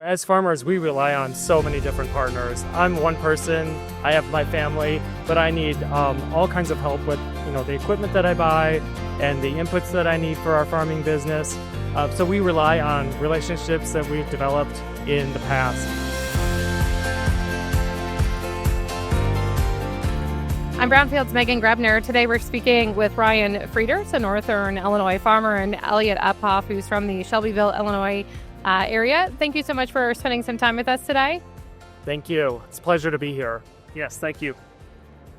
as farmers, we rely on so many different partners. I'm one person, I have my family, but I need all kinds of help with the equipment that I buy and the inputs that I need for our farming business. So we rely on relationships that we've developed in the past. I'm Brownfield's Meghan Grebner. Today we're speaking with Ryan Frieders, a northern Illinois farmer, and Elliot Uphoff, who's from the Shelbyville, Illinois area. Thank you so much for spending some time with us today. Thank you. It's a pleasure to be here. Yes, thank you.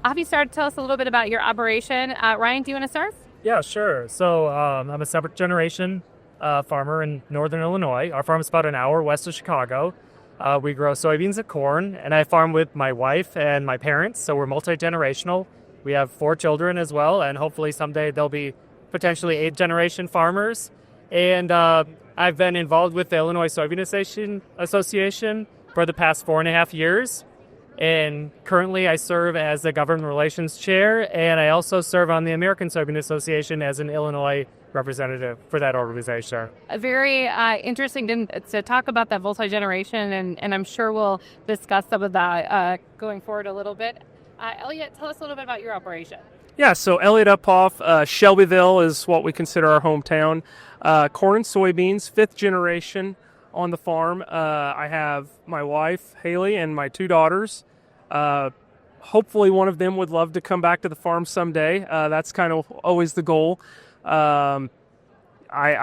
Have you started to tell us a little bit about your operation? Ryan, do you want to start? Yeah, sure. So I'm a separate generation farmer in northern Illinois. Our farm is about an hour west of Chicago. We grow soybeans and corn, and I farm with my wife and my parents, so we're multi-generational. We have 4 children as well, and hopefully someday they'll be potentially 8th-generation farmers. And I've been involved with the Illinois Soybean Association for the past 4.5 years. And currently I serve as the government relations chair, and I also serve on the American Soybean Association as an Illinois representative for that organization. Very interesting to talk about that multi-generation, and I'm sure we'll discuss some of that going forward a little bit. Elliot, tell us a little bit about your operation. Yeah, so Elliot Uphoff, Shelbyville is what we consider our hometown. Corn and soybeans, 5th generation on the farm. I have my wife, Haley, and my 2 daughters. Hopefully one of them would love to come back to the farm someday. That's kind of always the goal. I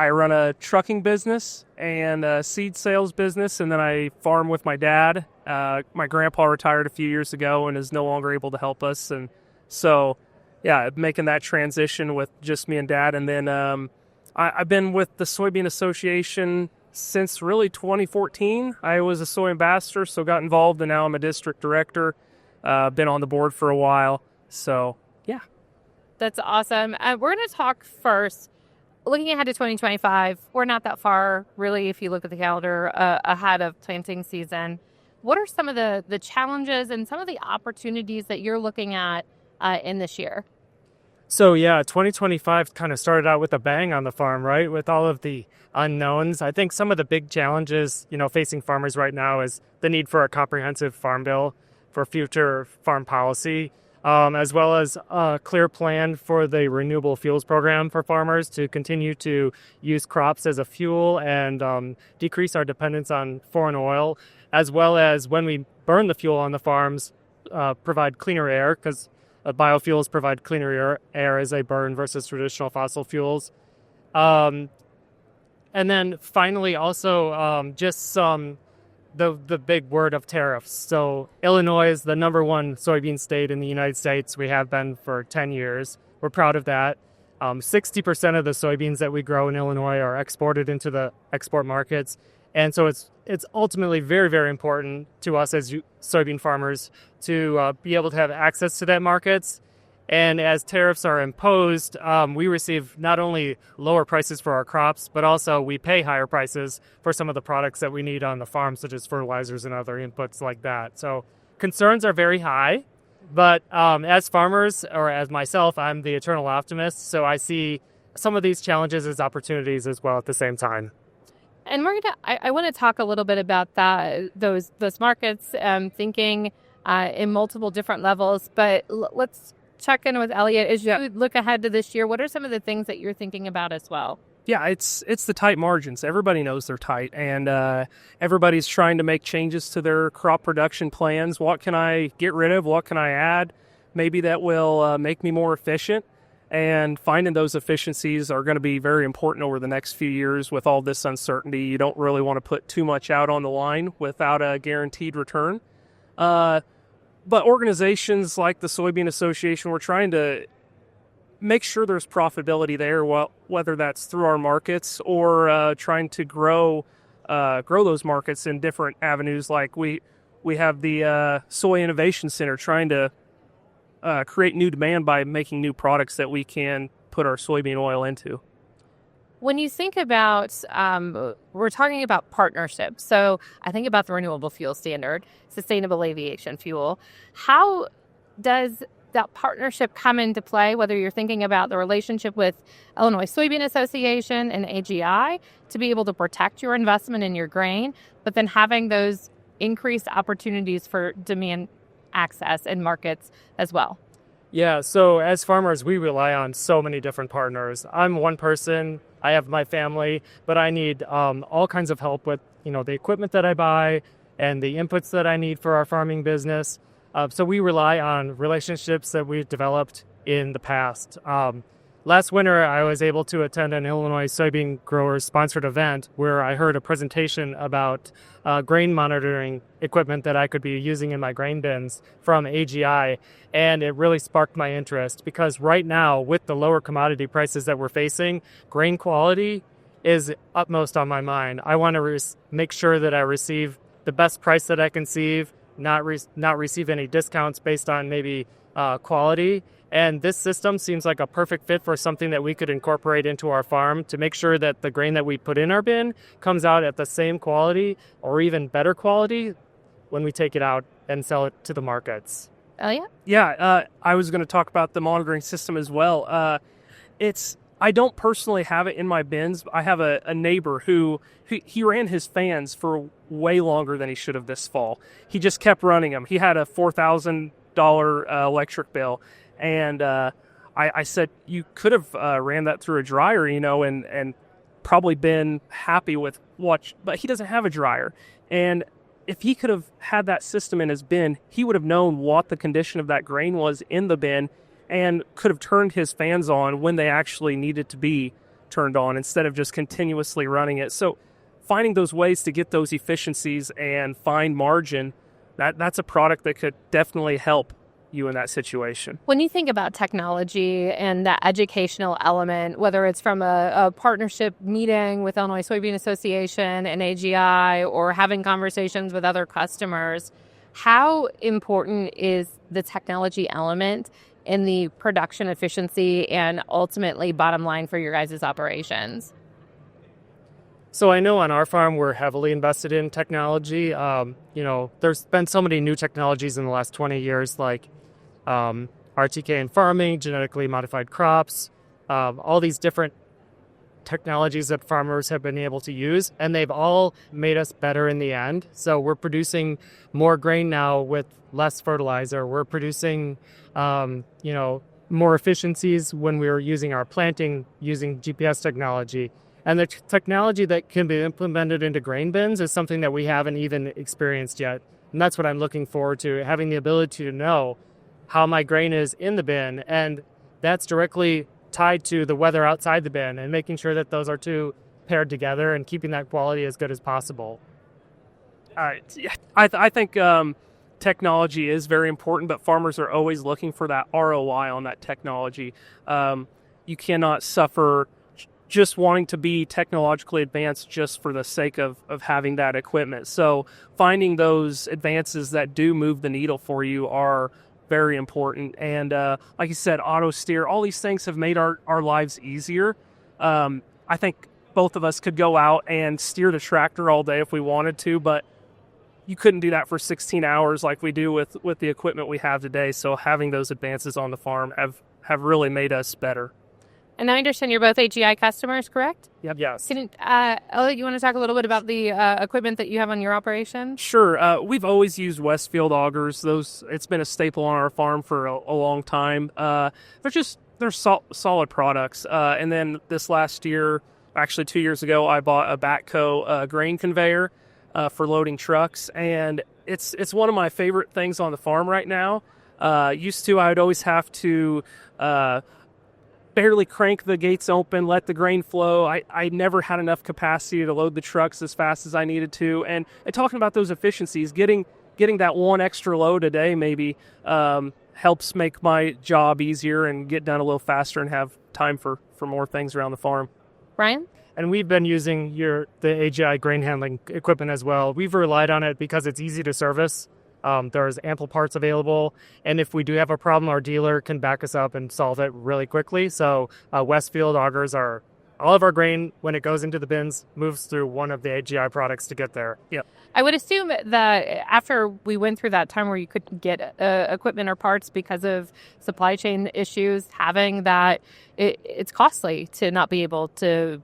run a trucking business and a seed sales business, and then I farm with my dad. My grandpa retired a few years ago and is no longer able to help us. And so, yeah, making that transition with just me and dad. And then I've been with the Soybean Association since really 2014. I was a soy ambassador, so got involved, and now I'm a district director. Been on the board for a while. So, yeah. That's awesome. We're going to talk first, looking ahead to 2025. We're not that far, really, if you look at the calendar, ahead of planting season. What are some of the challenges and some of the opportunities that you're looking at in this year? So, yeah, 2025 kind of started out with a bang on the farm, right? With all of the unknowns. I think some of the big challenges, facing farmers right now is the need for a comprehensive farm bill for future farm policy, as well as a clear plan for the renewable fuels program for farmers to continue to use crops as a fuel and decrease our dependence on foreign oil, as well as when we burn the fuel on the farms, provide cleaner air, because biofuels provide cleaner air as they burn versus traditional fossil fuels. And then finally also just the big word of tariffs. So Illinois is the number 1 soybean state in the United States. We have been for 10 years. We're proud of that. 60% of the soybeans that we grow in Illinois are exported into the export markets. And so it's ultimately very, very important to us as soybean farmers to be able to have access to that markets. And as tariffs are imposed, we receive not only lower prices for our crops, but also we pay higher prices for some of the products that we need on the farm, such as fertilizers and other inputs like that. So concerns are very high, but as farmers, or as myself, I'm the eternal optimist. So I see some of these challenges as opportunities as well at the same time. And I want to talk a little bit about those markets, thinking in multiple different levels. But let's check in with Elliot. As you look ahead to this year, what are some of the things that you're thinking about as well? Yeah, it's the tight margins. Everybody knows they're tight, and everybody's trying to make changes to their crop production plans. What can I get rid of? What can I add? Maybe that will make me more efficient. And finding those efficiencies are going to be very important over the next few years with all this uncertainty. You don't really want to put too much out on the line without a guaranteed return. But organizations like the Soybean Association, we're trying to make sure there's profitability there, whether that's through our markets or trying to grow those markets in different avenues. Like we have the Soy Innovation Center trying to create new demand by making new products that we can put our soybean oil into. When you think about, we're talking about partnerships. So I think about the renewable fuel standard, sustainable aviation fuel. How does that partnership come into play, whether you're thinking about the relationship with Illinois Soybean Association and AGI to be able to protect your investment in your grain, but then having those increased opportunities for demand access in markets as well? Yeah, so as farmers, we rely on so many different partners. I'm one person, I have my family, but I need all kinds of help with, the equipment that I buy and the inputs that I need for our farming business. So we rely on relationships that we've developed in the past. Last winter, I was able to attend an Illinois soybean growers sponsored event where I heard a presentation about grain monitoring equipment that I could be using in my grain bins from AGI. And it really sparked my interest because right now, with the lower commodity prices that we're facing, grain quality is utmost on my mind. I want to make sure that I receive the best price that I can receive, not receive any discounts based on maybe quality. And this system seems like a perfect fit for something that we could incorporate into our farm to make sure that the grain that we put in our bin comes out at the same quality or even better quality when we take it out and sell it to the markets. Elliot? Yeah, I was going to talk about the monitoring system as well. I don't personally have it in my bins. I have a neighbor who he ran his fans for way longer than he should have this fall. He just kept running them. He had a $4,000 electric bill. And I said, you could have ran that through a dryer, and probably been happy with but he doesn't have a dryer. And if he could have had that system in his bin, he would have known what the condition of that grain was in the bin and could have turned his fans on when they actually needed to be turned on instead of just continuously running it. So finding those ways to get those efficiencies and find margin, that's a product that could definitely help you in that situation. When you think about technology and that educational element, whether it's from a partnership meeting with Illinois Soybean Association and AGI or having conversations with other customers, how important is the technology element in the production efficiency and ultimately bottom line for your guys' operations? So I know on our farm, we're heavily invested in technology. There's been so many new technologies in the last 20 years, like RTK in farming, genetically modified crops, all these different technologies that farmers have been able to use, and they've all made us better in the end. So we're producing more grain now with less fertilizer. We're producing, more efficiencies when we're using our planting using GPS technology. And the technology that can be implemented into grain bins is something that we haven't even experienced yet. And that's what I'm looking forward to, having the ability to know how my grain is in the bin. And that's directly tied to the weather outside the bin and making sure that those are two paired together and keeping that quality as good as possible. I think technology is very important, but farmers are always looking for that ROI on that technology. You cannot suffer just wanting to be technologically advanced just for the sake of having that equipment. So finding those advances that do move the needle for you are very important. And like you said, auto steer, all these things have made our lives easier. I think both of us could go out and steer the tractor all day if we wanted to, but you couldn't do that for 16 hours like we do with the equipment we have today. So having those advances on the farm have really made us better. And I understand you're both AGI customers, correct? Yep. Yes. Elliot, you want to talk a little bit about the equipment that you have on your operation? Sure. We've always used Westfield augers. It's been a staple on our farm for a long time. They're solid products. And then this last year, actually 2 years ago, I bought a Batco grain conveyor for loading trucks, and it's one of my favorite things on the farm right now. Used to, I would always have to barely crank the gates open, let the grain flow. I never had enough capacity to load the trucks as fast as I needed to. And talking about those efficiencies, getting that one extra load a day maybe helps make my job easier and get done a little faster and have time for more things around the farm. Brian? And we've been using the AGI grain handling equipment as well. We've relied on it because it's easy to service. There's ample parts available, and if we do have a problem, our dealer can back us up and solve it really quickly. So Westfield augers are all of our grain, when it goes into the bins, moves through one of the AGI products to get there. Yep. I would assume that after we went through that time where you couldn't get equipment or parts because of supply chain issues, having that, it's costly to not be able to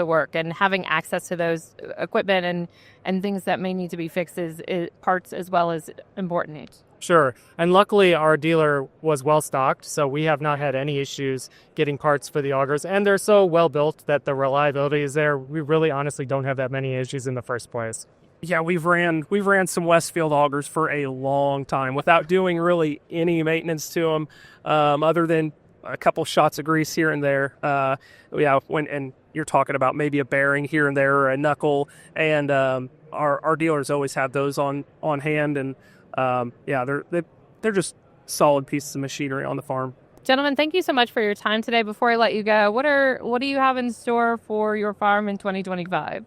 work, and having access to those equipment and things that may need to be fixed is parts as well as important. Sure. And luckily, our dealer was well stocked, so we have not had any issues getting parts for the augers. And they're so well built that the reliability is there. We really honestly don't have that many issues in the first place. Yeah, we've ran some Westfield augers for a long time without doing really any maintenance to them, other than a couple shots of grease here and there. And you're talking about maybe a bearing here and there or a knuckle, and our dealers always have those on hand, and they're just solid pieces of machinery on the farm. Gentlemen, thank you so much for your time today. Before I let you go, what do you have in store for your farm in 2025?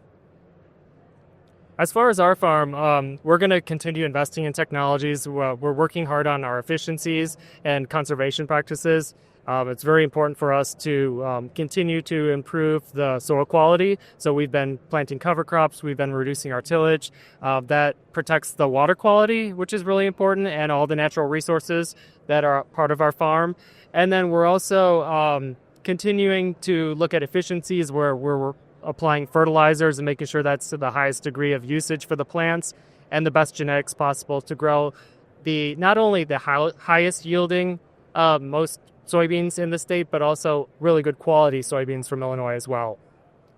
As far as our farm, we're going to continue investing in technologies. We're working hard on our efficiencies and conservation practices. It's very important for us to continue to improve the soil quality. So we've been planting cover crops. We've been reducing our tillage. That protects the water quality, which is really important, and all the natural resources that are part of our farm. And then we're also continuing to look at efficiencies where we're applying fertilizers and making sure that's to the highest degree of usage for the plants and the best genetics possible to grow not only the highest yielding most soybeans in the state, but also really good quality soybeans from Illinois as well.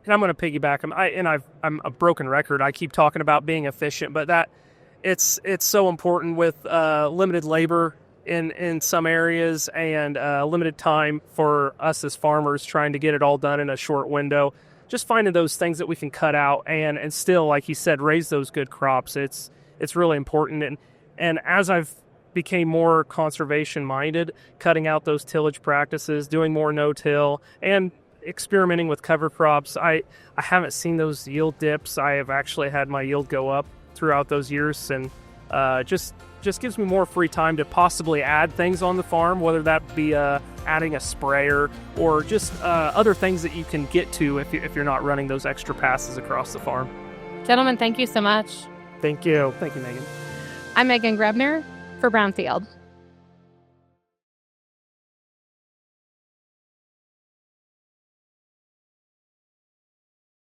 And I'm going to piggyback. I'm a broken record. I keep talking about being efficient, but that it's so important with limited labor in some areas and limited time for us as farmers trying to get it all done in a short window. Just finding those things that we can cut out and still, like you said, raise those good crops. It's really important. And as I've became more conservation minded, cutting out those tillage practices, doing more no-till, and experimenting with cover crops, I haven't seen those yield dips. I have actually had my yield go up throughout those years, and just gives me more free time to possibly add things on the farm, whether that be adding a sprayer or just other things that you can get to if you're not running those extra passes across the farm. Gentlemen, thank you so much. Thank you. Thank you, Megan. I'm Meghan Grebner for Brownfield.